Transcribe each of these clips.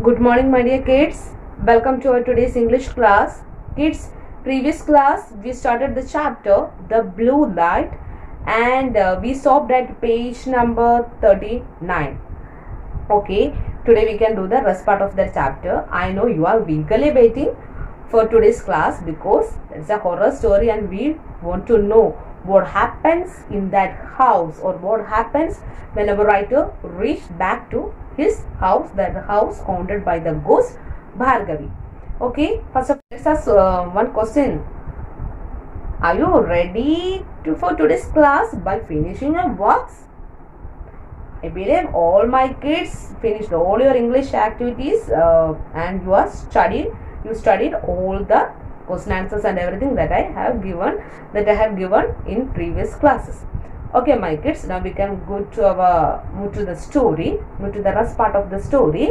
Good morning, my dear kids. Welcome to our today's English class. Kids, previous class we started the chapter The Blue Light and we stopped at page number 39. Okay, today we can do the rest part of the chapter. I know you are eagerly waiting for today's class because it's a horror story and we want to know what happens in that house or what happens when our writer reached back to his house, that the house haunted by the ghost Bhargavi. Okay, first of all, let's ask one question. Are you ready for today's class by finishing your works? I believe all my kids finished all your English activities and you are studied. You studied all the question answers and everything that I have given in previous classes. Okay, my kids. Now we can go to move to the story. Move to the rest part of the story.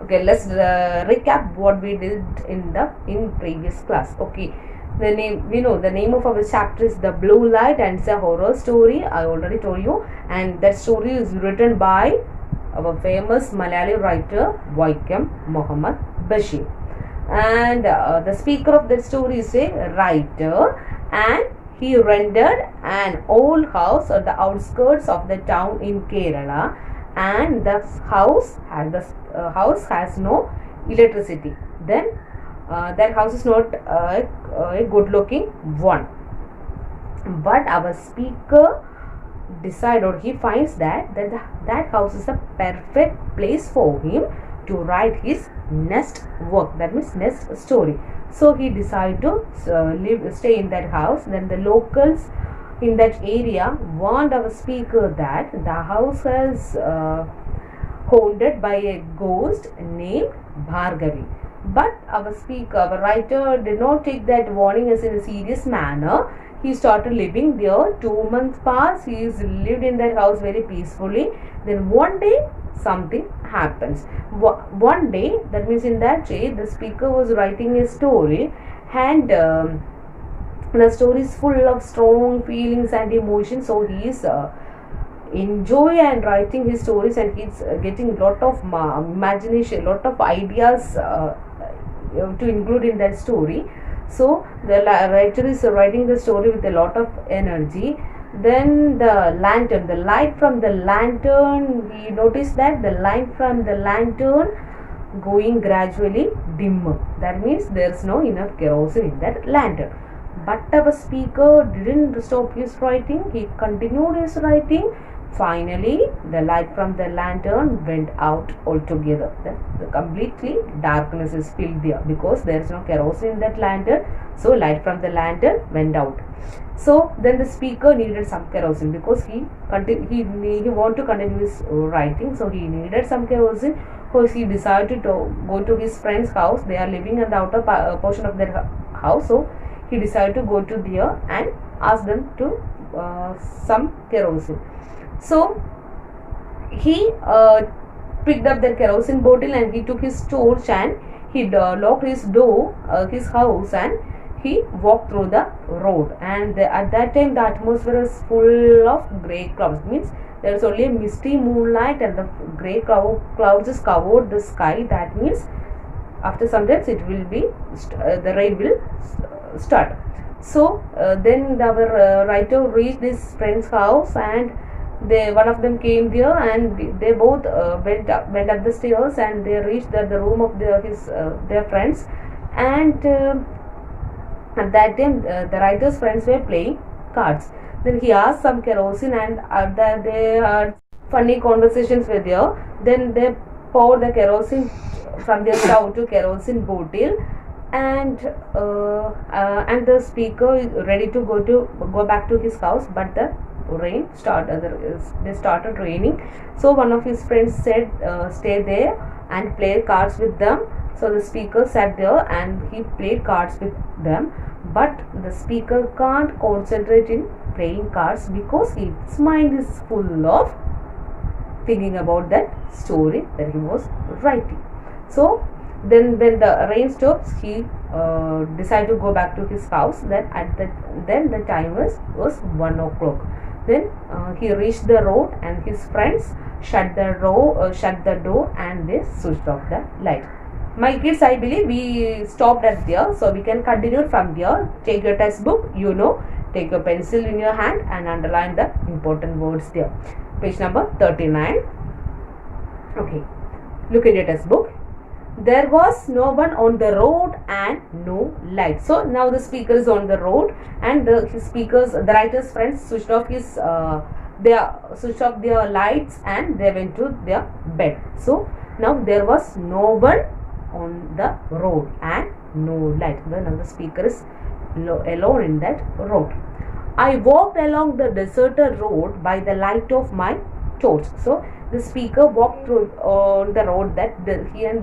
Okay, let's recap what we did in previous class. Okay. The name of our chapter is The Blue Light and it's a horror story. I already told you, and that story is written by our famous Malayali writer Vaikom Muhammad Bashir, and the speaker of that story is a writer, and he rented an old house at the outskirts of the town in Kerala, and the house has no electricity. Then that house is not a good looking one, but our speaker decides, or he finds that house is a perfect place for him to write his next work, that means next story. So he decided to stay in that house. Then the locals in that area warned our speaker that the house is haunted by a ghost named Bhargavi. But our writer did not take that warning as in a serious manner. He started living there. 2 months passed. He lived in that house very peacefully. Then one day something happens. One day, that means in that day, the speaker was writing a story, and the story is full of strong feelings and emotions. So he is enjoy and writing his stories, and he's getting lot of imagination, lot of ideas to include in that story. So the writer is writing the story with a lot of energy. Then the light from the lantern, we noticed that the light from the lantern going gradually dimmer. That means there's no enough kerosene in that lantern. But our speaker didn't stop his writing. He continued his writing. Finally, the light from the lantern went out altogether. The completely darkness is filled there because there is no kerosene in that lantern. So light from the lantern went out. So then the speaker needed some kerosene because he wanted to continue his writing. So he needed some kerosene. So he decided to go to his friend's house. They are living in the outer portion of their house. So he decided to go to there and ask them to some kerosene. So he picked up the kerosene bottle and he took his torch and he locked his door, his house, and he walked through the road. And at that time the atmosphere is full of grey clouds. Means there is only a misty moonlight and the grey clouds is covered the sky. That means after some time it will be the rain will start. So then our writer reached his friend's house, and one of them came there, and they both went up the stairs, and they reached the room of their friends. And at that time the writer's friends were playing cards. Then he asked some kerosene, and they had funny conversations with there. Then they poured the kerosene from their stove to kerosene bottle, and the speaker is ready to go back to his house, but the rain started. They started raining. So one of his friends said, "Stay there and play cards with them." So the speaker sat there and he played cards with them. But the speaker can't concentrate in playing cards because his mind is full of thinking about that story that he was writing. So then when the rain stops, he decided to go back to his house. Then the time was 1 o'clock. Then he reached the road and his friends shut the door and they switched off the light. My kids, I believe we stopped at there, so we can continue from there. Take your textbook, take your pencil in your hand and underline the important words there. Page number 39. Okay, look at your textbook. There was no one on the road and no light. So now the speaker is on the road and the writer's friends switched off their lights and they went to their bed. So now there was no one on the road and no light. Now the speaker is alone in that road. I walked along the deserted road by the light of my torch. So the speaker walked through on the road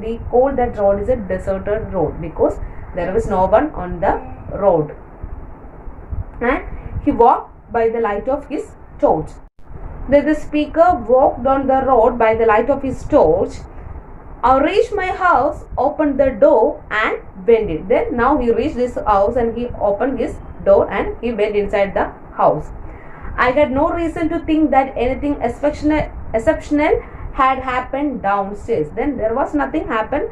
he called that road is a deserted road because there was no one on the road, and he walked by the light of his torch. Then the speaker walked on the road by the light of his torch. I reached my house, opened the door and went in. Then now he reached his house and he opened his door and he went inside the house. I had no reason to think that anything exceptional had happened downstairs. Then there was nothing happened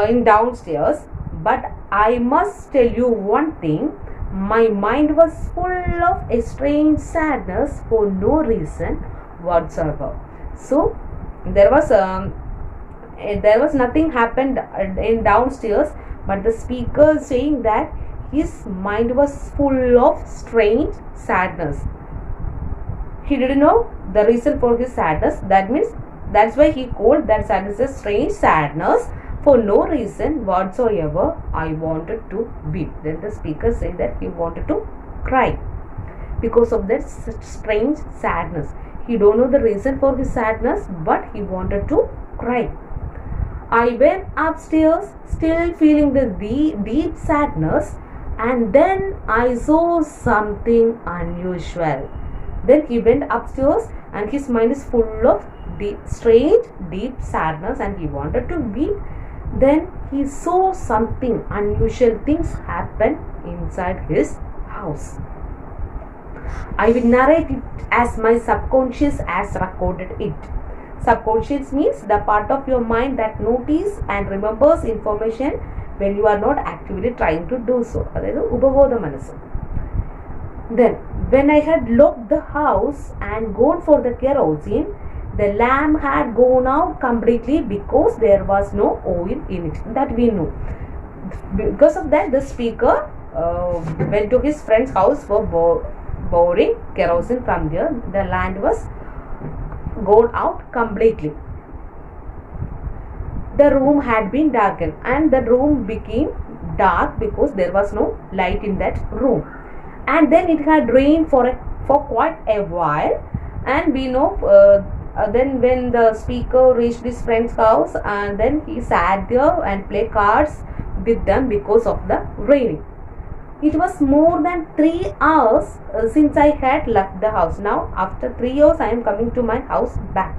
in downstairs. But I must tell you one thing. My mind was full of a strange sadness for no reason whatsoever. So there was nothing happened in downstairs, but the speaker is saying that his mind was full of strange sadness. He didn't know the reason for his sadness. That means that's why he called that sadness a strange sadness for no reason whatsoever. I wanted to weep. Then the speaker said that he wanted to cry because of that strange sadness. He don't know the reason for his sadness, but he wanted to cry. I went upstairs still feeling the deep sadness, and then I saw something unusual. Then he went upstairs and his mind is full of strange deep sadness and he wanted to weep. Then he saw something unusual things happen inside his house. I will narrate it as my subconscious has recorded it. Subconscious means the part of your mind that notices and remembers information when you are not actively trying to do so. Then when I had locked the house and gone for the kerosene, the lamp had gone out completely because there was no oil in it. That we know. Because of that, the speaker went to his friend's house for borrowing kerosene from there. The lamp was gone out completely. The room had been darkened and the room became dark because there was no light in that room. And then it had rained for quite a while, and we know then when the speaker reached his friend's house, and then he sat there and played cards with them because of the rain. It was more than 3 hours since I had left the house. Now after 3 years I am coming to my house back,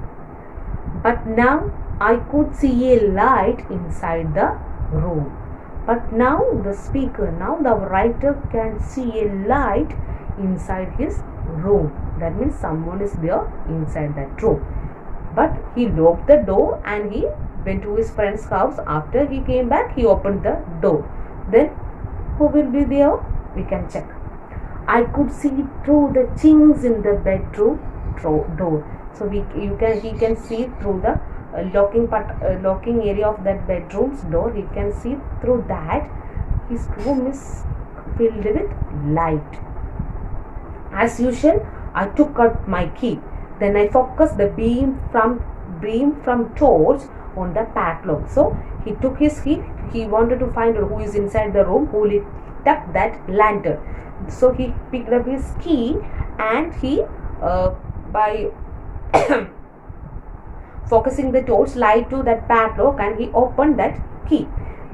but now I could see a light inside the room. But now the writer can see a light inside his room. That means someone is there inside that room. But he locked the door and he went to his friend's house. After he came back, he opened the door. Then who will be there? We can check. I could see through the chinks in the bedroom door. So he can see through the locking area of that bedroom's door. He can see through that. His room is filled with light. As usual, I took out my key. Then I focused the beam from torch on the padlock. So he took his key. He wanted to find who is inside the room, who lit up that lantern. So he picked up his key and he by focusing the torch light to that padlock, and he opened that key.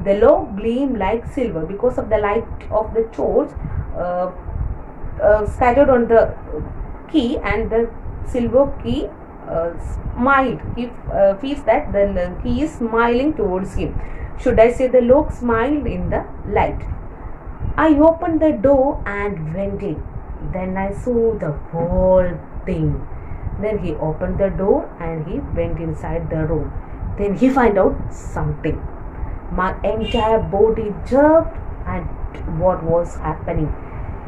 The lock gleamed like silver because of the light of the torch scattered on the key, and the silver key smiled. He feels that the key is smiling towards him. Should I say the lock smiled in the light? I opened the door and went in. Then I saw the whole thing. Then he opened the door and he went inside the room. Then he found out something. My entire body jerked and what was happening.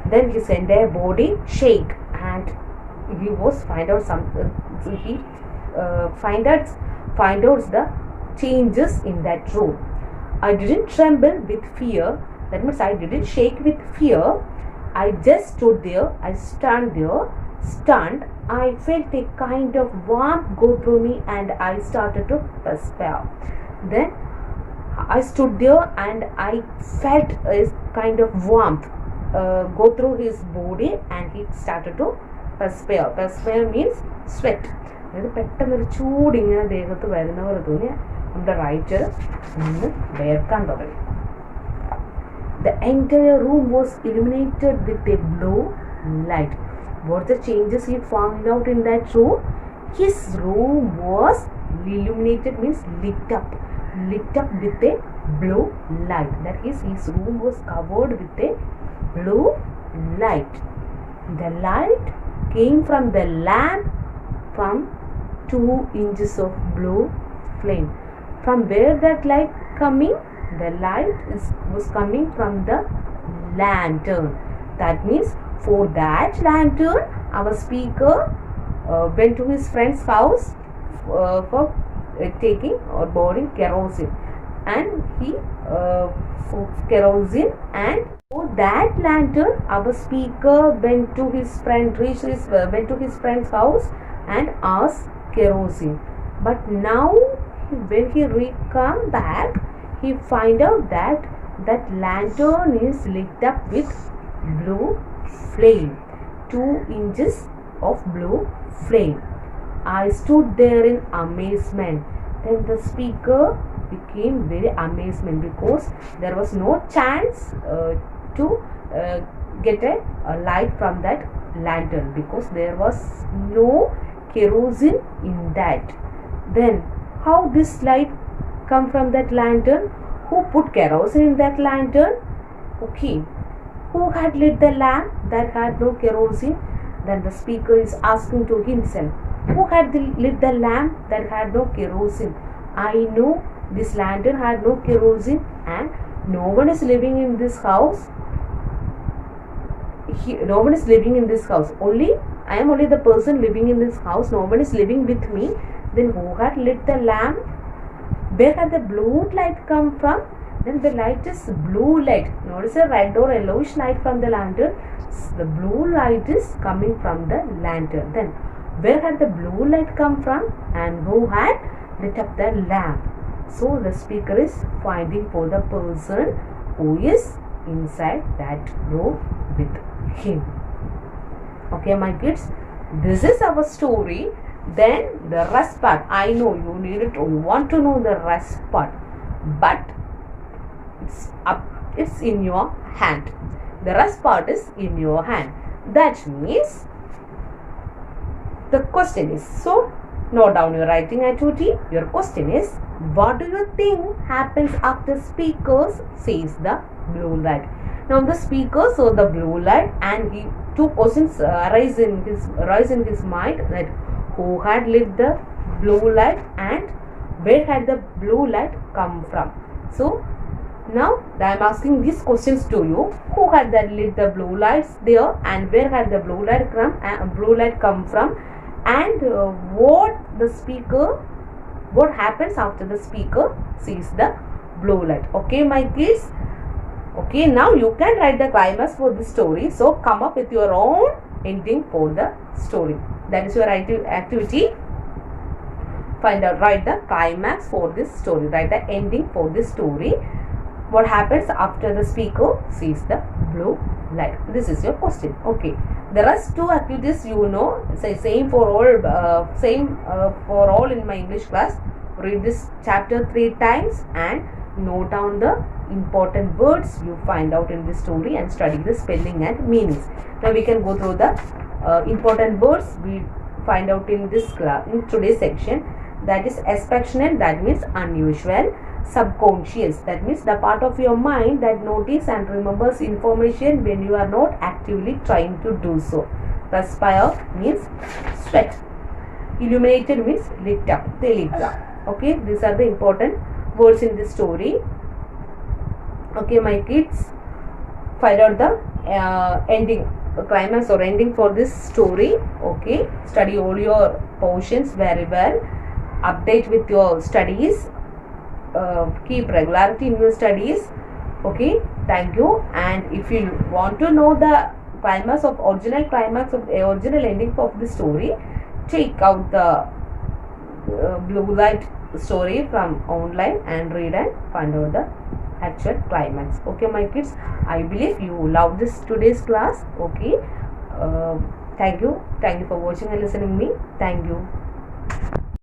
Then his entire body shake and he was find out something. He find out the changes in that room. I didn't tremble with fear. That means I didn't shake with fear. I just stood there. I stand there, stunned. I felt a kind of warmth go through me and I started to perspire. Then I stood there and I felt a kind of warmth go through his body and he started to perspire. Perspire means sweat. അതായത് പെട്ടെന്നൊരു ചൂട് ഇങ്ങനെ ദേഹത്ത് വരുന്ന പോലെ തോന്നി നമ്മുടെ right നിന്ന് വേർക്കാൻ തുടങ്ങി. The entire room was illuminated with a blue light. What the changes he found out in that room? His room was illuminated means lit up with a blue light. That is, his room was covered with a blue light. The light came from the lamp from 2 inches of blue flame. From where that light coming? The light was coming from the lantern. That means for that lantern, our speaker went to his friend's house for taking or borrowing kerosene, and he for kerosene, and for that lantern, our speaker went to his friend's house and asked kerosene. But now when he come back, he find out that lantern is lit up with blue flame, 2 inches of blue flame. I stood there in amazement. Then the speaker became very amazement because there was no chance to get a light from that lantern because there was no kerosene in that. Then how this light come from that lantern? Who put kerosene in that lantern? Okay, who had lit the lamp that had no kerosene? Then the speaker is asking to himself, who had lit the lamp that had no kerosene? I know this lantern had no kerosene and no one is living in this house. No one is living in this house. I am only the person living in this house. No one is living with me. Then who had lit the lamp? Where had the blue light come from? Then the light is blue light. Notice a red or yellowish light from the lantern. The blue light is coming from the lantern. Then where had the blue light come from? And who had lit up the lamp? So the speaker is finding for the person who is inside that room with him. Okay, my kids, this is our story. Then the rest part, I know you want to know the rest part, but it's in your hand. The rest part is in your hand. That means the question is, so note down your writing activity. Your question is, what do you think happens after speaker sees the blue light? Now the speaker saw the blue light and two questions arise in his mind, that who had lit the blue light and where had the blue light come from. So now I am asking these questions to you. Who had that lit the blue lights there and where had the blue light come from, and what happens after the speaker sees the blue light. Okay, my kids. Okay, now you can write the climax for this story. So come up with your own ending for the story. That is your activity. Write the climax for this story. Write the ending for this story. What happens after the speaker sees the blue light? This is your question. Okay. The rest two activities you know. Same for all in my English class. Read this chapter 3 times and note down the important words you find out in this story and study the spelling and meanings. Now we can go through the important words we find out in this class, in today's section. That is exceptional, that means unusual. subconscious. That means the part of your mind that notice and remembers information when you are not actively trying to do so. Perspire means sweat. Illuminated means lit up, telita. Okay, these are the important words in this story. Okay, my kids, find out the ending, climax or ending for this story. Okay, study all your portions very well, update with your studies, keep regularity in your studies. Okay, thank you. And if you want to know the climax of original ending of the story, take out the Blue Light story from online and read and find out the actual climax. Okay, my kids, I believe you love this today's class. Okay, thank you for watching and listening me. Thank you.